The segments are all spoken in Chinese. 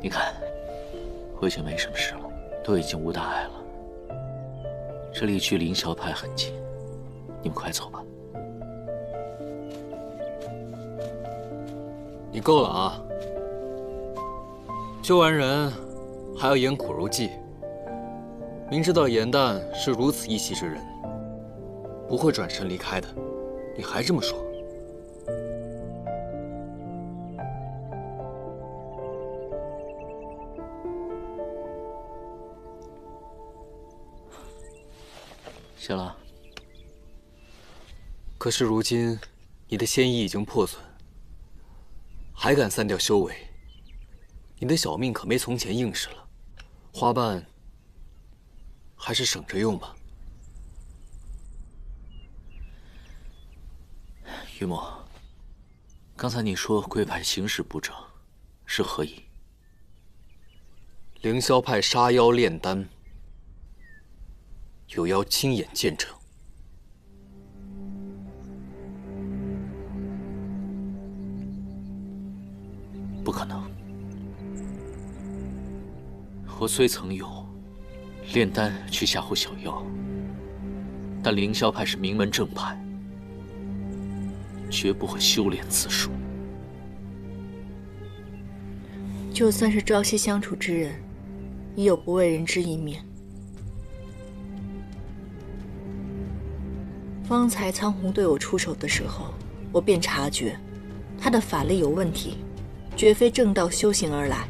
你看，我已经没什么事了，都已经无大碍了。这里距凌霄派很近，你们快走吧。你够了啊！救完人还要演苦肉计，明知道严旦是如此义气之人，不会转身离开的，你还这么说？谢了。可是如今，你的仙衣已经破损，还敢散掉修为，你的小命可没从前硬实了。花瓣还是省着用吧。于墨，刚才你说贵派行事不正，是何意？凌霄派杀妖炼丹，有妖亲眼见证。不可能！我虽曾用炼丹去吓唬小妖，但凌霄派是名门正派，绝不会修炼此术。就算是朝夕相处之人，也有不为人知一面。方才苍红对我出手的时候，我便察觉他的法力有问题，绝非正道修行而来。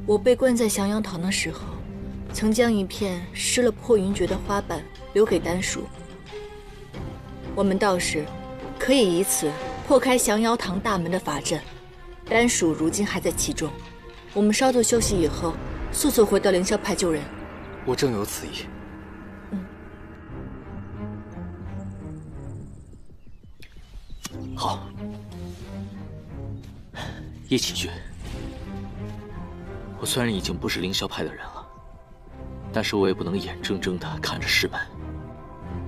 我被关在降妖堂的时候，曾将一片施了破云诀的花瓣留给丹叔。我们道士可以以此破开降妖堂大门的法阵，丹叔如今还在其中。我们稍作休息以后，速速回到凌霄派救人。我正有此意。好，一起去。我虽然已经不是凌霄派的人了，但是我也不能眼睁睁地看着师门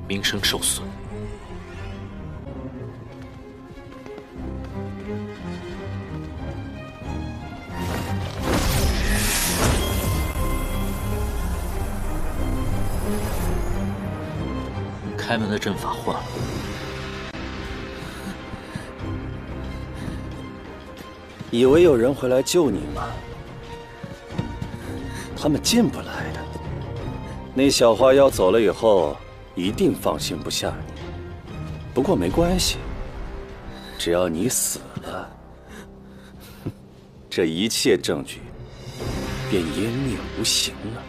名声受损。开门的阵法换了。以为有人会来救你吗？他们进不来的。那小花妖走了以后，一定放心不下你。不过没关系，只要你死了，这一切证据便湮灭无形了。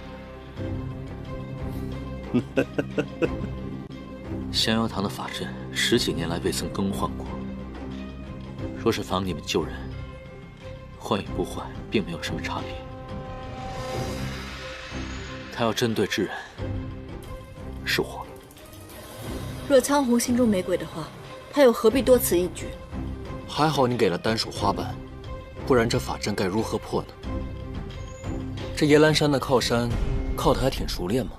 降妖堂的法阵10几年来未曾更换过，若是防你们救人，换与不换并没有什么差别。他要针对之人是我。若苍红心中没鬼的话，他又何必多此一举？还好你给了丹属花瓣，不然这法阵该如何破呢？这夜兰山的靠山，靠得还挺熟练嘛。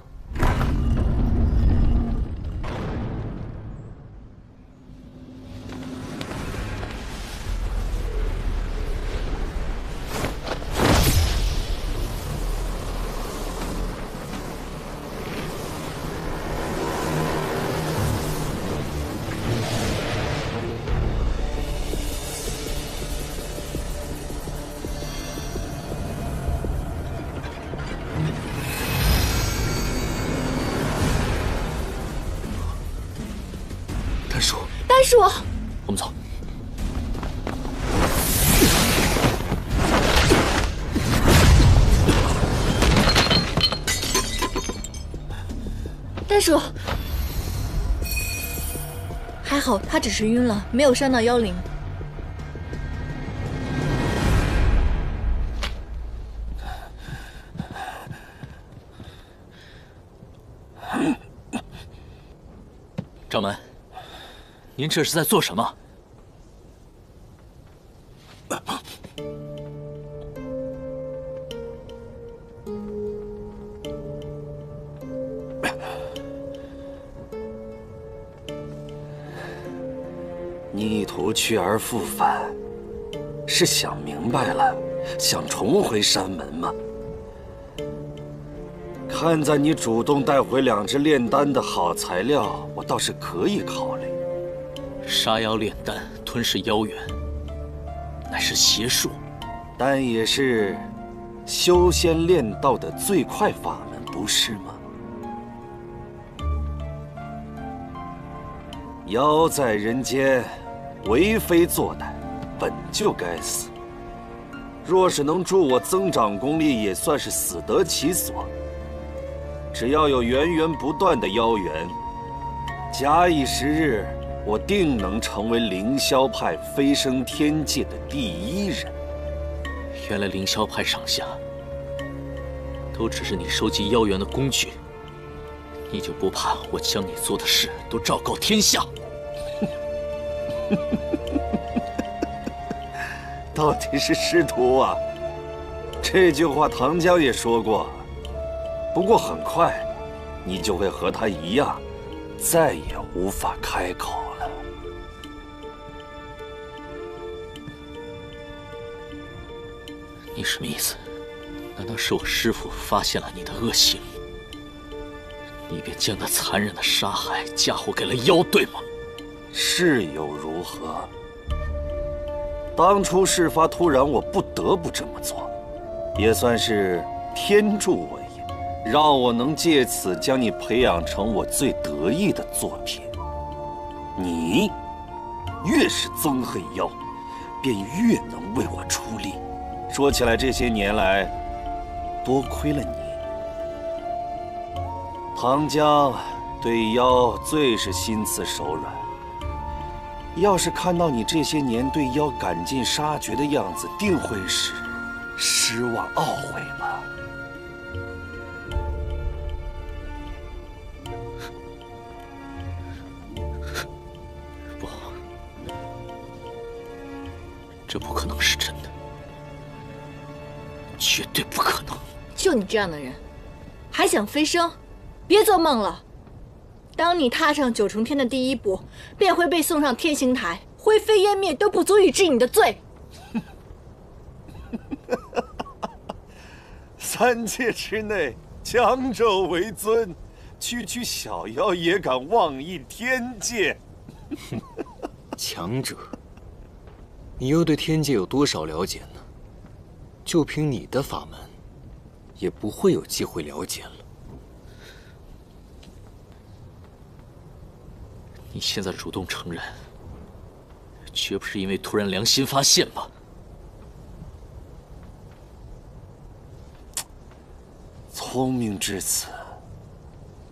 丹叔，我们走。丹叔，还好他只是晕了，没有伤到妖灵。掌门，您这是在做什么？逆途去而复返，是想明白了，想重回山门吗？看在你主动带回2只炼丹的好材料，我倒是可以考虑。杀妖炼丹，吞噬妖元，乃是邪术，但也是修仙炼道的最快法门，不是吗？妖在人间，为非作歹，本就该死。若是能助我增长功力，也算是死得其所。只要有源源不断的妖元，假以时日，我定能成为凌霄派飞升天界的第1人。原来凌霄派上下都只是你收集妖元的工具，你就不怕我将你做的事都昭告天下？到底是师徒啊！这句话唐江也说过，不过很快，你就会和他一样，再也无法开口了。你什么意思？难道是我师父发现了你的恶行，你便将那残忍的杀害嫁祸给了妖，对吗？是又如何？当初事发突然，我不得不这么做，也算是天助我也，让我能借此将你培养成我最得意的作品。你越是憎恨妖，便越能为我出力。说起来，这些年来，多亏了你。唐江对妖最是心慈手软。要是看到你这些年对妖赶尽杀绝的样子，定会是失望懊悔吧？不，这不可能是真的，绝对不可能！就你这样的人，还想飞升？别做梦了！当你踏上9重天的第1步，便会被送上天刑台，灰飞烟灭都不足以治你的罪。3界之内，强者为尊，区区小妖也敢妄议天界。强者，你又对天界有多少了解呢？就凭你的法门，也不会有机会了解了。你现在主动承认，绝不是因为突然良心发现吧？聪明至此，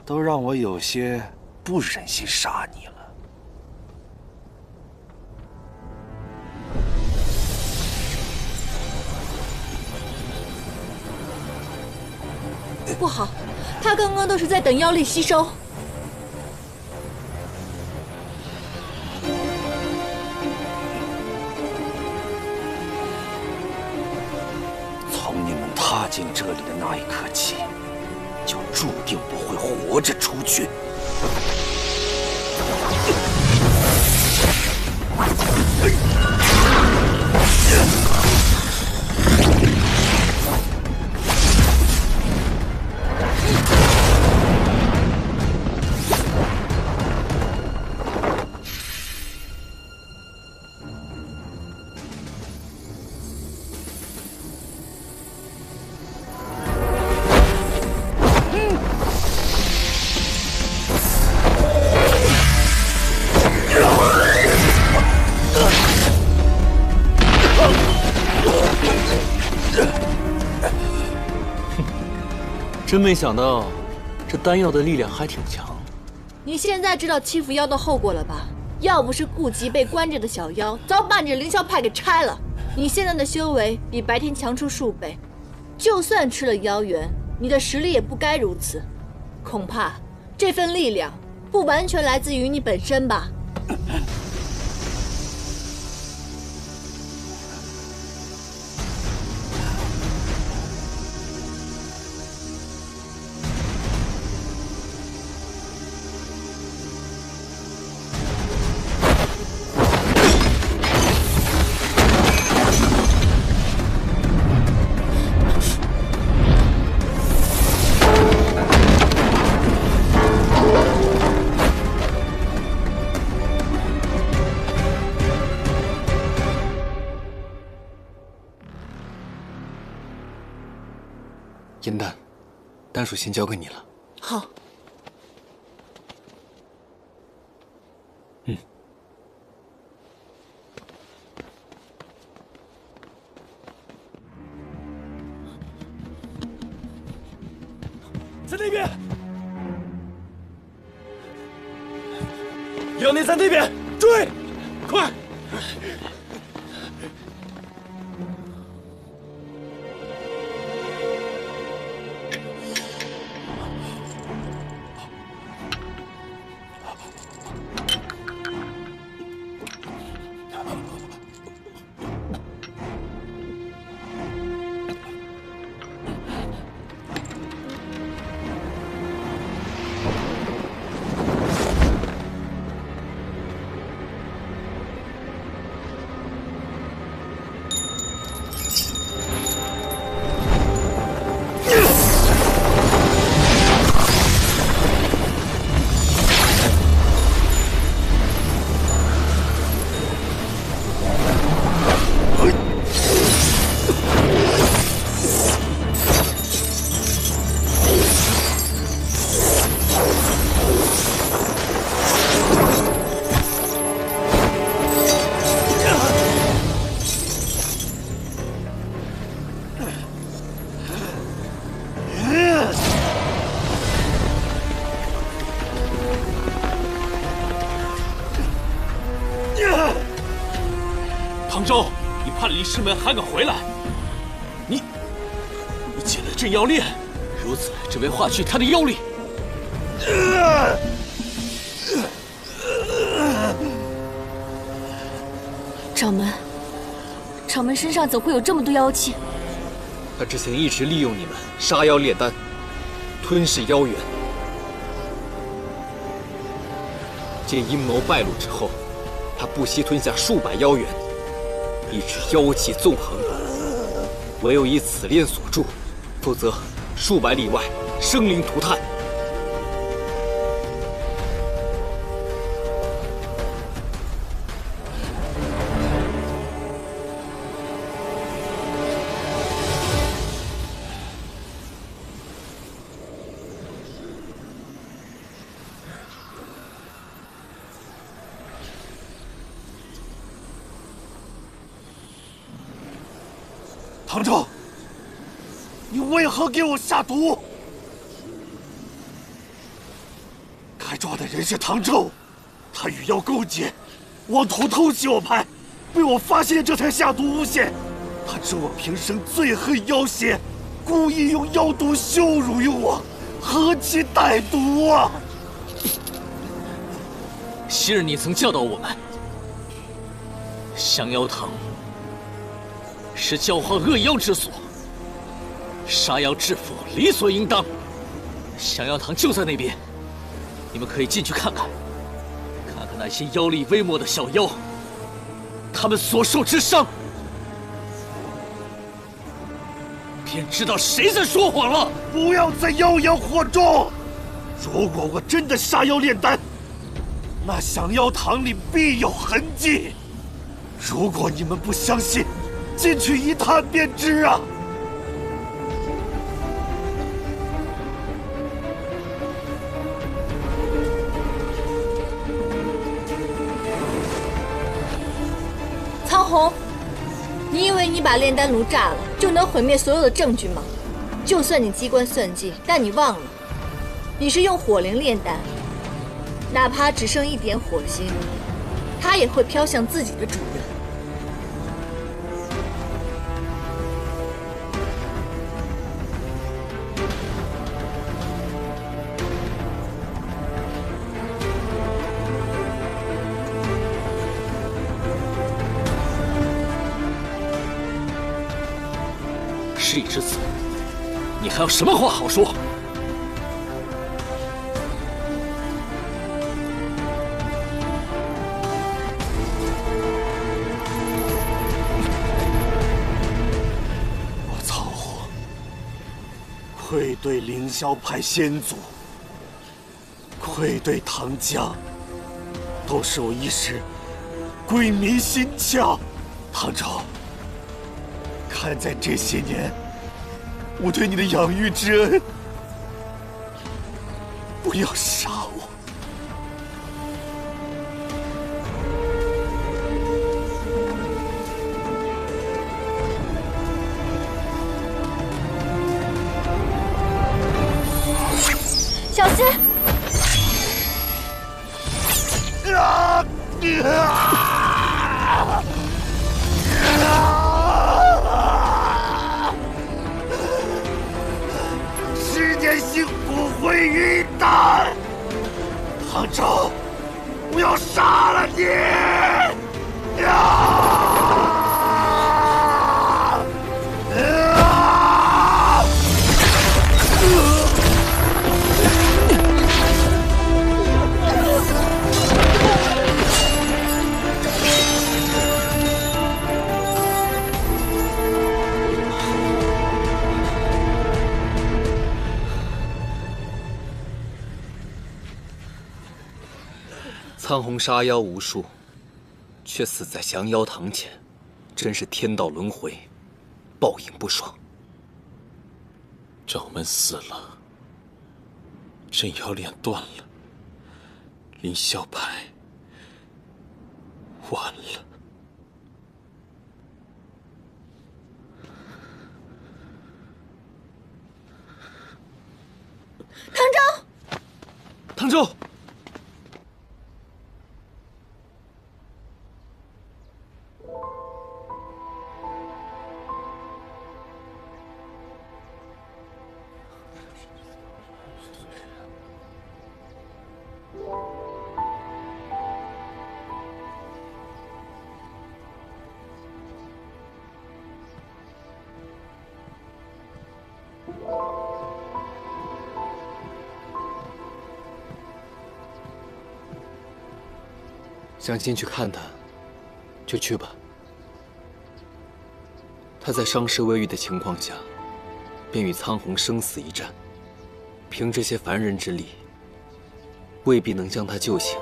都让我有些不忍心杀你了。不好，他刚刚都是在等妖力吸收。从你们踏进这里的那一刻起，就注定不会活着出去。真没想到，这丹药的力量还挺强。你现在知道欺负妖的后果了吧？要不是顾及被关着的小妖，早把你凌霄派给拆了。你现在的修为比白天强出数倍，就算吃了妖元，你的实力也不该如此。恐怕这份力量不完全来自于你本身吧？银丹，丹属先交给你了。好。在那边，杨内在那边，追，快！唐周，你叛离师门还敢回来？你解了镇妖链，如此只为化去他的妖力。掌门身上怎会有这么多妖气？他之前一直利用你们杀妖炼丹，吞噬妖元。见阴谋败露之后，他不惜吞下数百妖元，以致妖气纵横。唯有以此链锁住，否则数百里外生灵涂炭。唐周，你为何给我下毒？该抓的人是唐周，他与妖勾结，妄图偷袭我派，被我发现，这才下毒诬陷。他知我平生最恨妖邪，故意用妖毒羞辱于我，何其歹毒啊！昔日你曾教导我们，降妖堂是教化恶妖之所，杀妖制服理所应当。降妖堂就在那边，你们可以进去看看，看看那些妖力微末的小妖，他们所受之伤，便知道谁在说谎了。不要再妖言惑众！如果我真的杀妖炼丹，那降妖堂里必有痕迹。如果你们不相信，进去一探便知啊！苍红，你以为你把炼丹炉炸了就能毁灭所有的证据吗？就算你机关算尽，但你忘了，你是用火灵炼丹，哪怕只剩一点火星，它也会飘向自己的主人。事已至此，你还有什么话好说？我苍红愧对凌霄派先祖，愧对唐江，都是我一时鬼迷心窍。唐周，看在这些年我对你的养育之恩，不要杀我。小心！时间性不会云淡，唐周，我要杀了你！苍红杀妖无数，却死在降妖堂前，真是天道轮回，报应不爽。掌门死了，镇妖链断了，凌霄派完了。唐周，想进去看他，就去吧。他在伤势未愈的情况下，便与苍红生死一战，凭这些凡人之力，未必能将他救醒。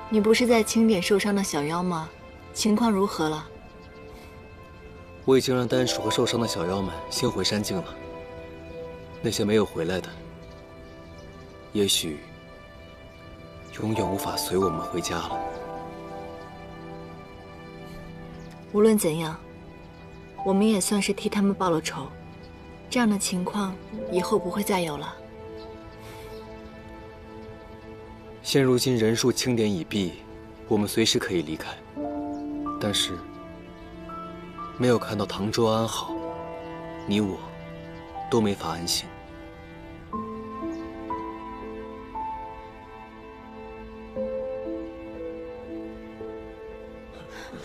你不是在清点受伤的小妖吗？情况如何了？我已经让丹鼠和受伤的小妖们先回山境了。那些没有回来的，也许永远无法随我们回家了。无论怎样，我们也算是替他们报了仇。这样的情况以后不会再有了。现如今人数清点已毕，我们随时可以离开。但是，没有看到唐周安好，你我都没法安心。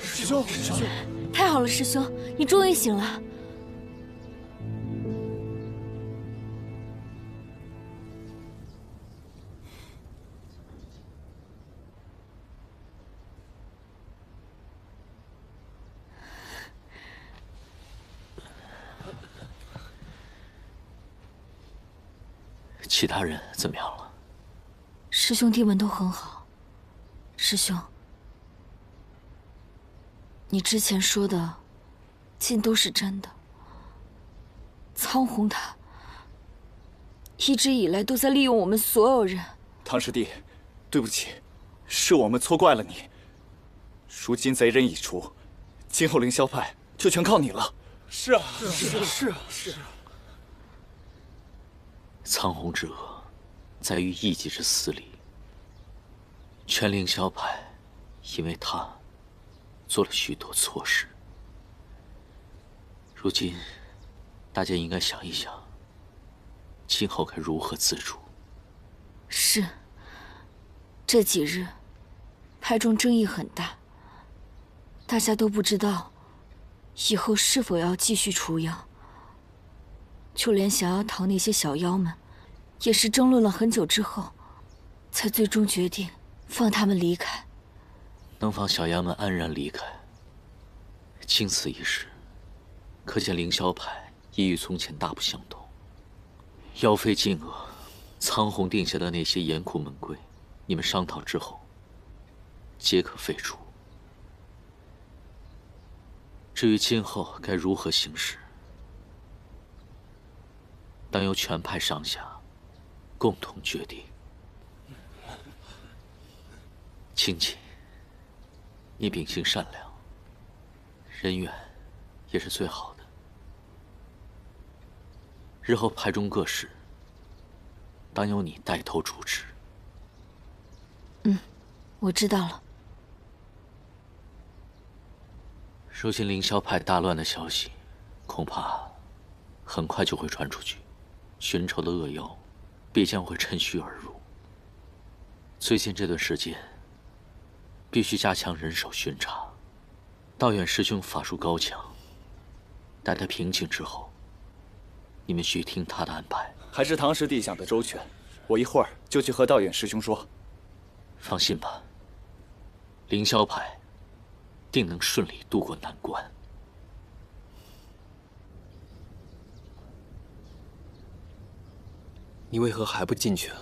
师兄，太好了，师兄，你终于醒了。其他人怎么样了？师兄弟们都很好。师兄，你之前说的，尽都是真的。苍红他一直以来都在利用我们所有人。唐师弟，对不起，是我们错怪了你。如今贼人已除，今后凌霄派就全靠你了。是啊，是啊。苍红之恶，在于一己之私利。全凌霄派，因为他做了许多错事。如今，大家应该想一想，今后该如何自处。是。这几日，派中争议很大，大家都不知道以后是否要继续除妖。就连降妖堂那些小妖们，也是争论了很久之后，才最终决定放他们离开。能放小妖们安然离开，经此一事，可见凌霄派已与从前大不相同。妖妃禁恶，苍红定下的那些严酷门规，你们商讨之后，皆可废除。至于今后该如何行事，当由全派上下共同决定。亲戚，你秉性善良，人缘也是最好的。日后派中各事，当由你带头主持。我知道了。如今凌霄派大乱的消息，恐怕很快就会传出去，寻仇的恶妖必将会趁虚而入。最近这段时间，必须加强人手巡查。道远师兄法术高强，待他平静之后，你们需听他的安排。还是唐师弟想得周全，我一会儿就去和道远师兄说。放心吧，凌霄派定能顺利渡过难关。你为何还不进去啊？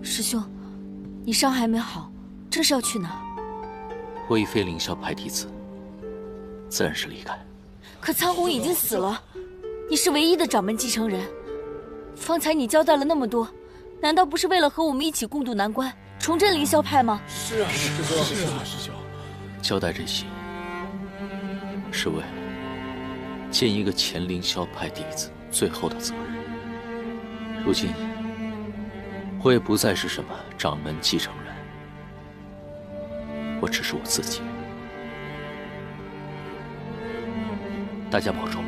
师兄，你伤还没好，这是要去哪儿？我已非凌霄派弟子，自然是离开。可苍红已经死了，你是唯一的掌门继承人。方才你交代了那么多，难道不是为了和我们一起共度难关，重振凌霄派吗？是啊，师兄，是啊，师兄。交代这些，是为了尽一个前凌霄派弟子最后的责任。如今，我也不再是什么掌门继承人，我只是我自己。大家保重。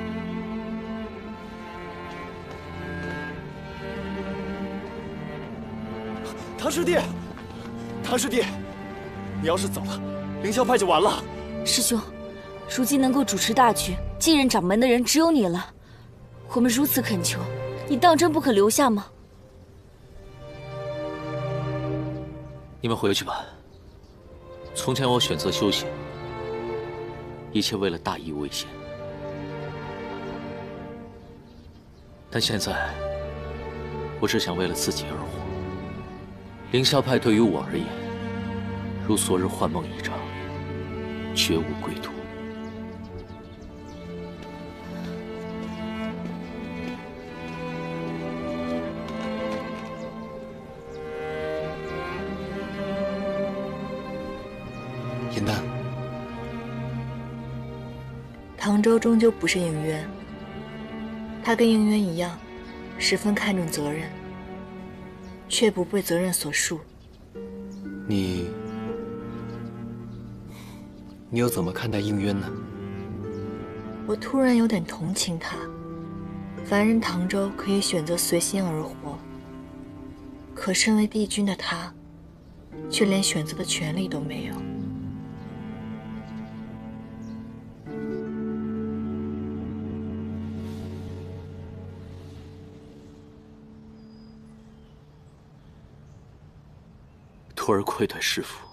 唐师弟，唐师弟，你要是走了，凌霄派就完了。师兄，如今能够主持大局、继任掌门的人只有你了。我们如此恳求，你当真不肯留下吗？你们回去吧。从前我选择修行，一切为了大义为先。但现在，我只想为了自己而活。凌霄派对于我而言，如昨日幻梦一场，绝无归途。颜丹，唐周终究不是应渊，他跟应渊一样，十分看重责任，却不被责任所束。你又怎么看待应渊呢？我突然有点同情他。凡人唐周可以选择随心而活，可身为帝君的他，却连选择的权利都没有。徒儿愧对师父。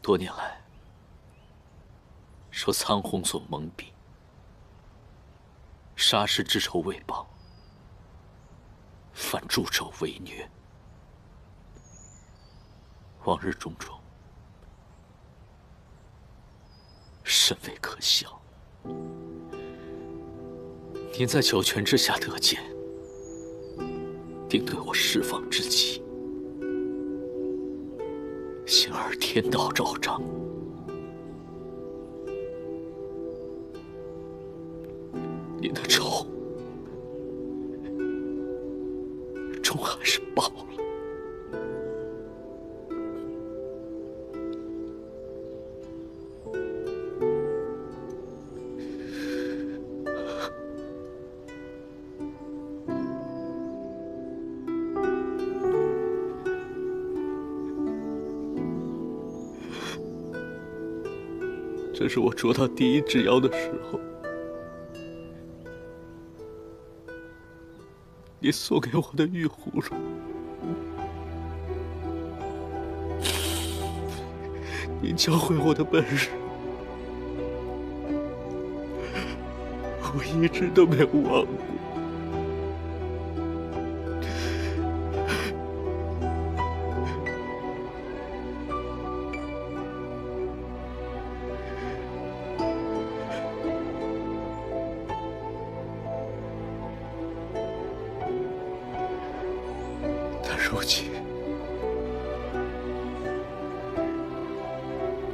多年来，受苍红所蒙蔽，杀师之仇未报，反助纣为虐，往日种种，甚为可笑。您在九泉之下得见，定对我释放之极。幸而天道昭彰，您的仇终还是报了。这是我捉到第一只妖的时候，你送给我的玉葫芦。你教会我的本事，我一直都没有忘过。但如今，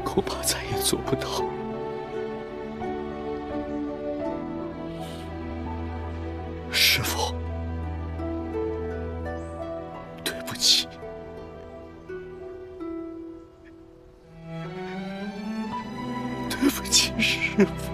恐怕再也做不到。师父，对不起。对不起，师父。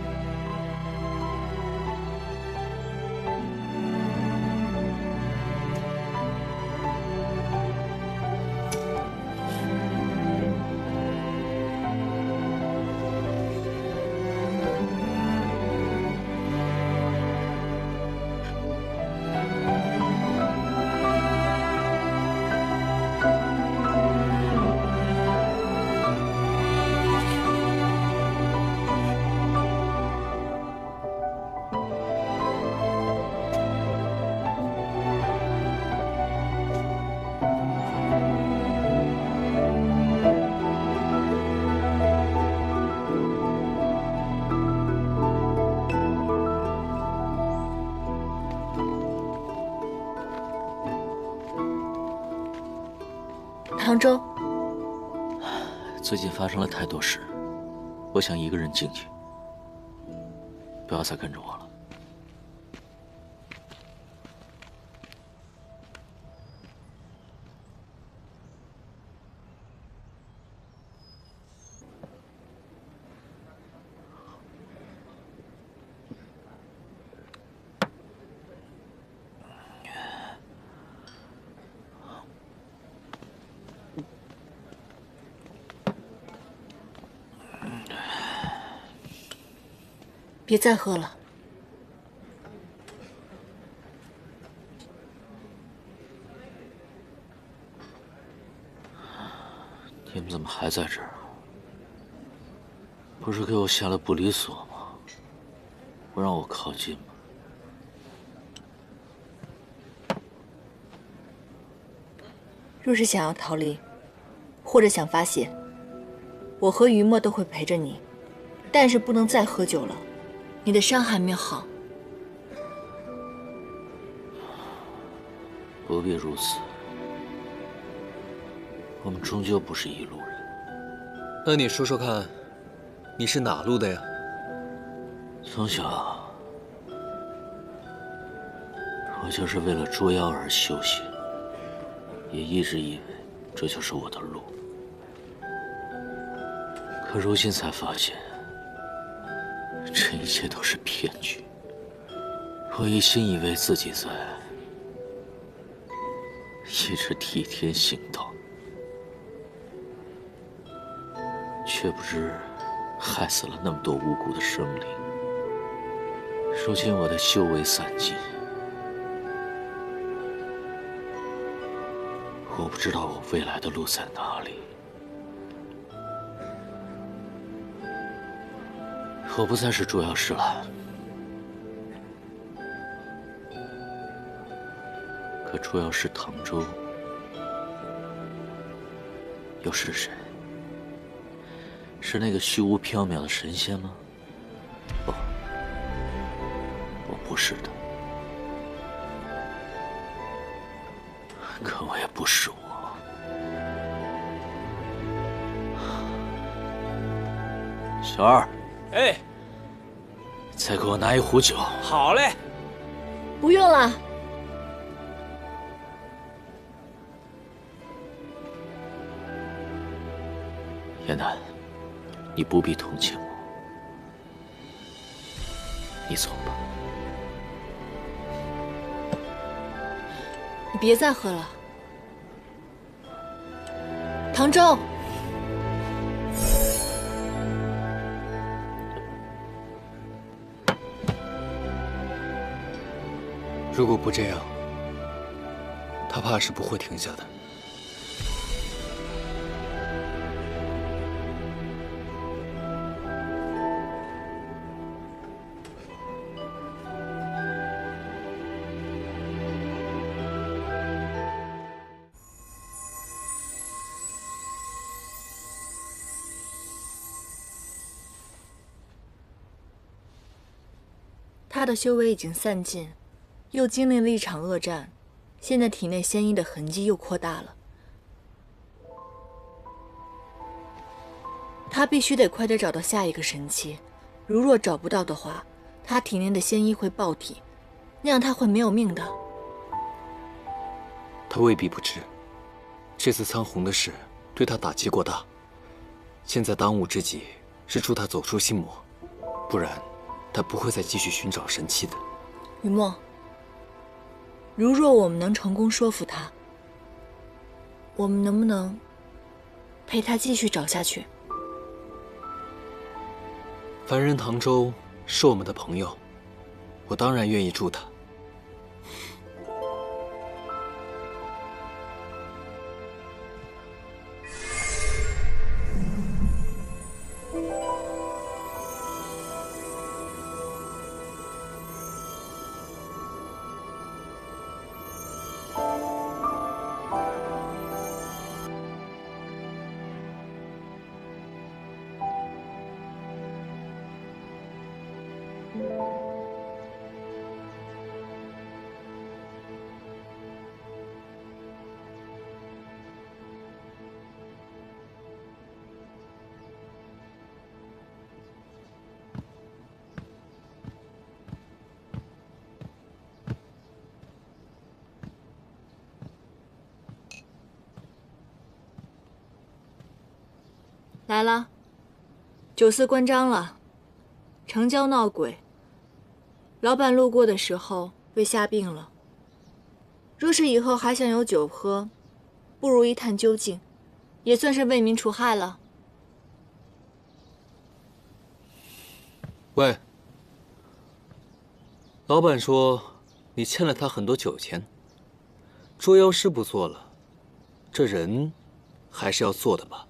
唐周，最近发生了太多事，我想一个人进去，不要再跟着我了。别再喝了。你们怎么还在这儿？不是给我下了不离锁吗？不让我靠近吗？若是想要逃离，或者想发泄，我和于墨都会陪着你，但是不能再喝酒了。你的伤还没好。不必如此，我们终究不是一路人。那你说说看，你是哪路的呀？从小，我就是为了捉妖而修行，也一直以为这就是我的路。可如今才发现，这一切都是骗局。我一心以为自己在一直替天行道，却不知害死了那么多无辜的生灵。如今我的修为散尽，我不知道我未来的路在哪里。我不再是捉妖师了，可捉妖师唐周又是谁？是那个虚无缥缈的神仙吗？不，我不是的。可我也不是我。小二，哎，再给我拿一壶酒。好嘞。不用了。燕南，你不必同情我，你走吧。你别再喝了，唐周。如果不这样，他怕是不会停下的。他的修为已经散尽，又经历了一场恶战，现在体内仙医的痕迹又扩大了。他必须得快点找到下一个神器，如若找不到的话，他体内的仙医会爆体，那样他会没有命的。他未必不知，这次苍红的事对他打击过大，现在当务之急是助他走出心魔，不然他不会再继续寻找神器的。雨墨，如若我们能成功说服他，我们能不能陪他继续找下去？凡人唐周是我们的朋友，我当然愿意助他。来了，9寺关张了，城郊闹鬼，老板路过的时候被吓病了。若是以后还想有酒喝，不如一探究竟，也算是为民除害了。喂，老板说你欠了他很多酒钱，捉妖师不做了，这人还是要做的吧？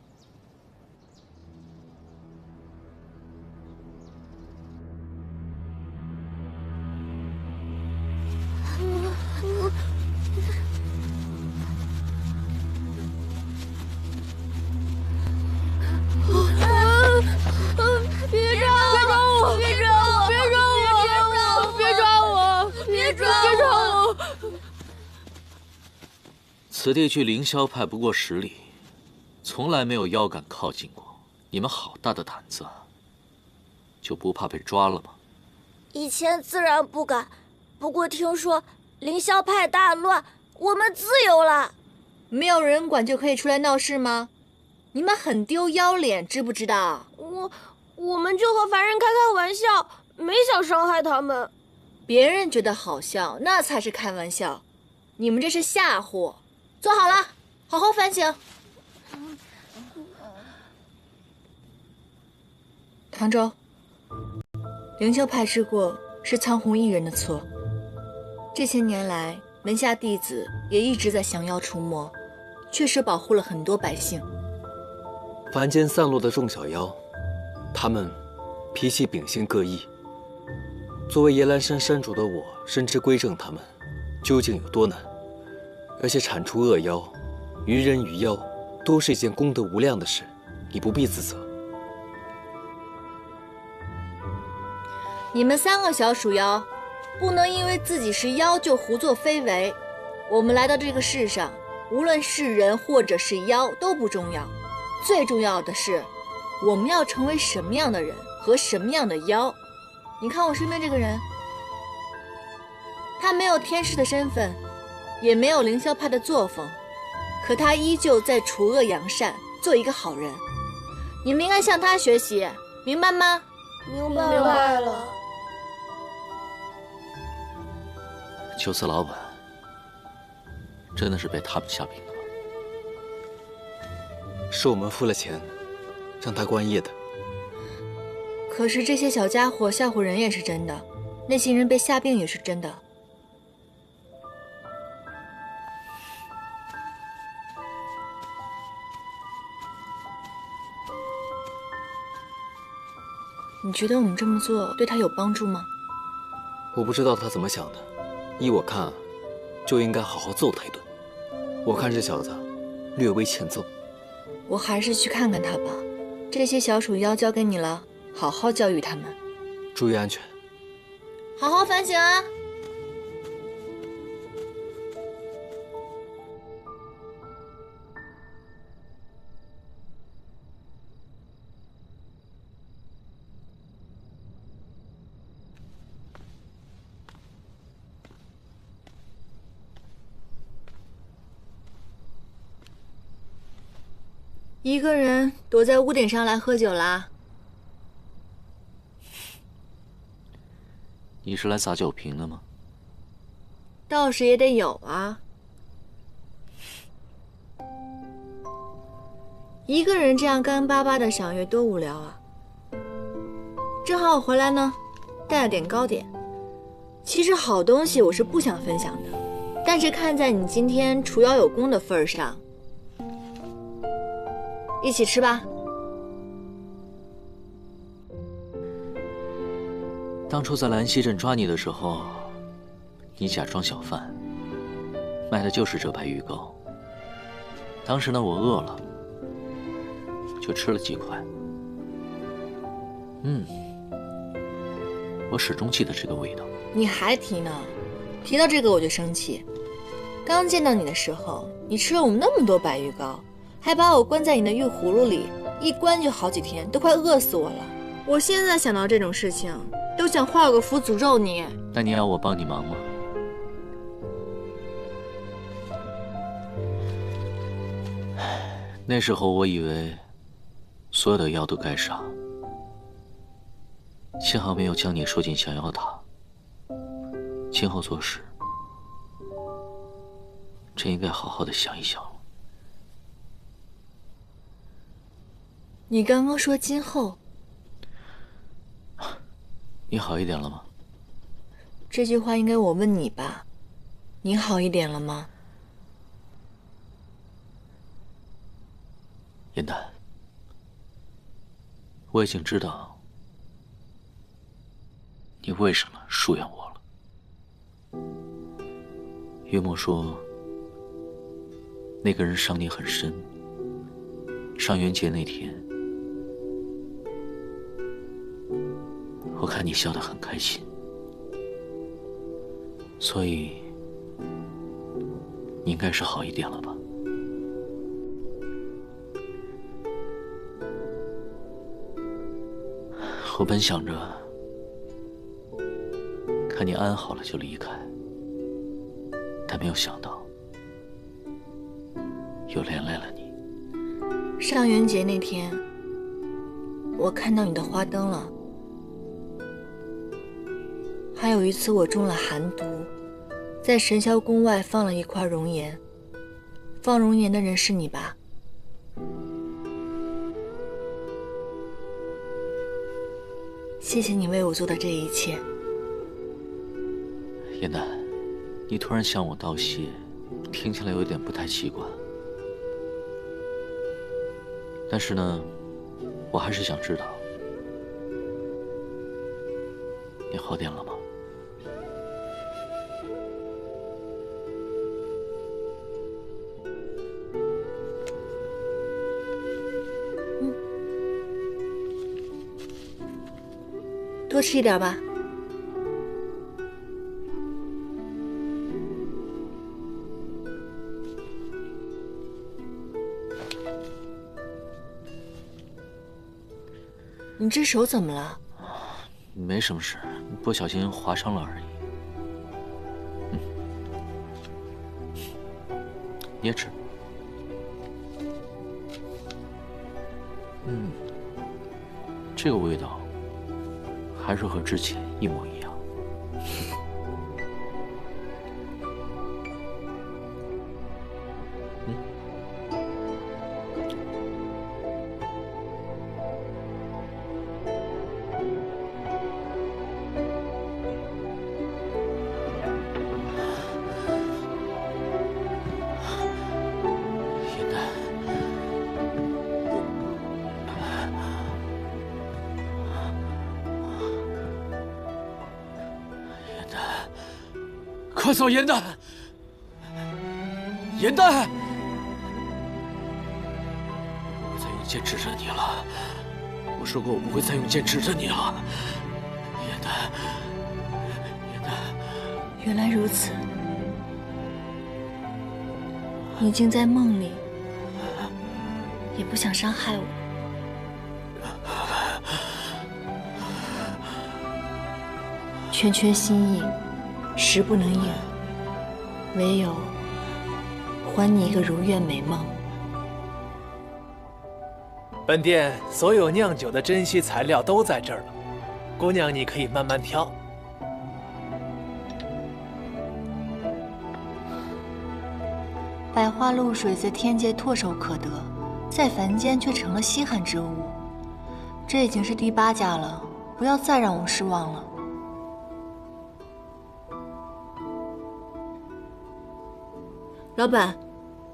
此地距凌霄派不过10里，从来没有妖敢靠近过。你们好大的胆子，就不怕被抓了吗？以前自然不敢，不过听说凌霄派大乱，我们自由了。没有人管就可以出来闹事吗？你们很丢妖脸，知不知道？我们就和凡人开玩笑，没想伤害他们。别人觉得好笑，那才是开玩笑。你们这是吓唬。坐好了，好好反省。唐周，凌霄派之过是苍红一人的错。这些年来，门下弟子也一直在降妖除魔，确实保护了很多百姓。凡间散落的众小妖，他们脾气秉性各异。作为夜兰山山主的我，深知归正他们究竟有多难。而且铲除恶妖，于人于妖，都是一件功德无量的事，你不必自责。你们3个小鼠妖，不能因为自己是妖就胡作非为。我们来到这个世上，无论是人或者是妖都不重要，最重要的是，我们要成为什么样的人和什么样的妖。你看我身边这个人，他没有天师的身份，也没有凌霄派的作风，可他依旧在除恶扬善，做一个好人。你们应该向他学习，明白吗？明白了。9寺老板真的是被他们吓病了吗？是我们付了钱，让他关夜的。可是这些小家伙吓唬人也是真的，那些人被吓病也是真的。你觉得我们这么做对他有帮助吗？我不知道他怎么想的，依我看，就应该好好揍他一顿。我看这小子略微欠揍。我还是去看看他吧。这些小鼠妖交给你了，好好教育他们。注意安全。好好反省啊！一个人躲在屋顶上来喝酒啦？你是来砸酒瓶的吗？道士也得有啊。一个人这样干巴巴的赏月多无聊啊！正好我回来呢，带了点糕点。其实好东西我是不想分享的，但是看在你今天除妖有功的份上，一起吃吧。当初在兰溪镇抓你的时候，你假装小贩，卖的就是这白玉糕。当时呢，我饿了，就吃了几块。我始终记得这个味道。你还提呢？提到这个我就生气。刚见到你的时候，你吃了我们那么多白玉糕，还把我关在你的玉葫芦里，一关就好几天，都快饿死我了。我现在想到这种事情，都想画个符诅咒你。那你要我帮你忙吗？那时候我以为所有的妖都该杀，幸好没有将你收进降妖塔。今后做事，真应该好好的想一想了。你刚刚说今后，你好一点了吗？这句话应该我问你吧？你好一点了吗？燕丹，我已经知道你为什么疏远我了。岳墨说，那个人伤你很深。上元节那天，我看你笑得很开心，所以你应该是好一点了吧？我本想着看你安好了就离开，但没有想到又连累了你。上元节那天，我看到你的花灯了。还有一次我中了寒毒，在神霄宫外放了一块熔岩，放熔岩的人是你吧？谢谢你为我做的这一切。燕丹，你突然向我道谢，听起来有点不太习惯。但是呢，我还是想知道，你好点了吗？多吃一点吧。你这手怎么了？没什么事，不小心划伤了而已。你也吃。这个味道还是和之前一模一样。快走，严丹！严丹！我不再用剑指着你了。我说过，我不会再用剑指着你了。原来如此，你竟在梦里，也不想伤害我。圈圈心意，时不能应，唯有还你一个如愿美梦。本店所有酿酒的珍稀材料都在这儿了，姑娘你可以慢慢挑。百花露水在天界唾手可得，在凡间却成了稀罕之物。这已经是第8家了，不要再让我失望了。老板，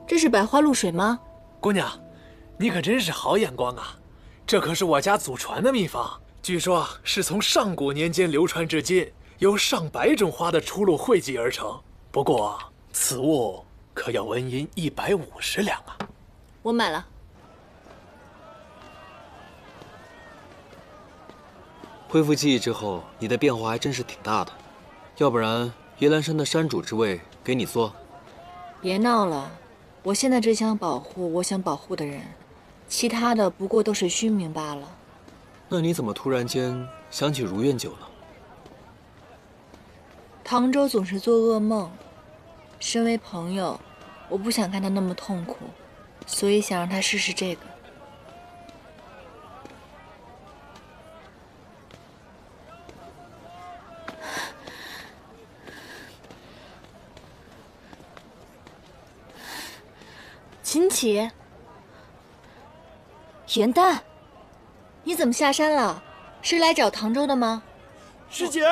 这是百花露水吗？姑娘，你可真是好眼光啊！这可是我家祖传的秘方，据说是从上古年间流传至今，由上百种花的出露汇集而成。不过此物可要纹银150两啊！我买了。恢复记忆之后，你的变化还真是挺大的。要不然，夜兰山的山主之位给你做。别闹了，我现在只想保护我想保护的人，其他的不过都是虚名罢了。那你怎么突然间想起如愿酒了？唐周总是做噩梦，身为朋友，我不想看他那么痛苦，所以想让他试试这个。秦启，元旦，你怎么下山了？是来找唐周的吗？师姐，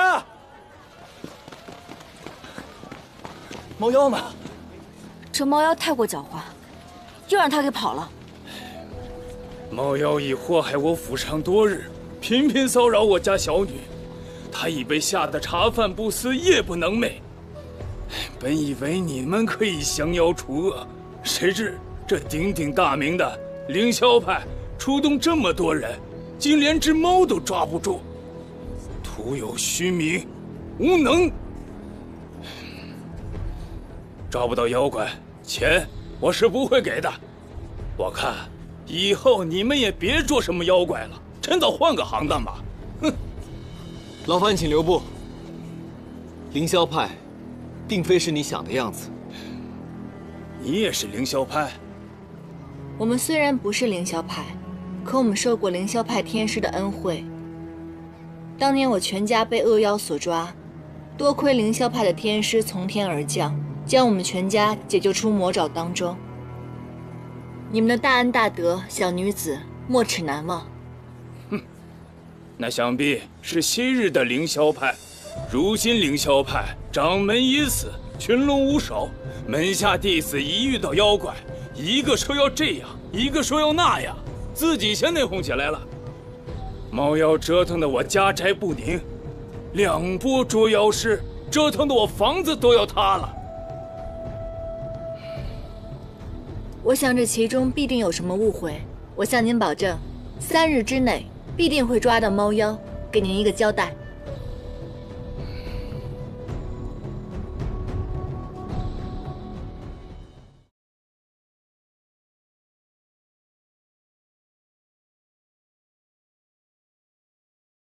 猫妖呢？这猫妖太过狡猾，又让他给跑了。猫妖已祸害我府上多日，频频骚扰我家小女，她已被吓得茶饭不思，夜不能寐。本以为你们可以降妖除恶，谁知这鼎鼎大名的凌霄派出动这么多人，竟连只猫都抓不住，徒有虚名，无能。抓不到妖怪，钱我是不会给的。我看以后你们也别捉什么妖怪了，趁早换个行当吧。哼！劳烦请留步。凌霄派，并非是你想的样子。你也是凌霄派？我们虽然不是凌霄派，可我们受过凌霄派天师的恩惠。当年我全家被恶妖所抓，多亏凌霄派的天师从天而降，将我们全家解救出魔爪当中。你们的大恩大德，小女子没齿难忘。哼，那想必是昔日的凌霄派。如今凌霄派掌门已死，群龙无首，门下弟子一遇到妖怪，一个说要这样，一个说要那样，自己先内讧起来了。猫妖折腾得我家宅不宁，2波捉妖师折腾得我房子都要塌了。我想这其中必定有什么误会，我向您保证，3日之内必定会抓到猫妖，给您一个交代。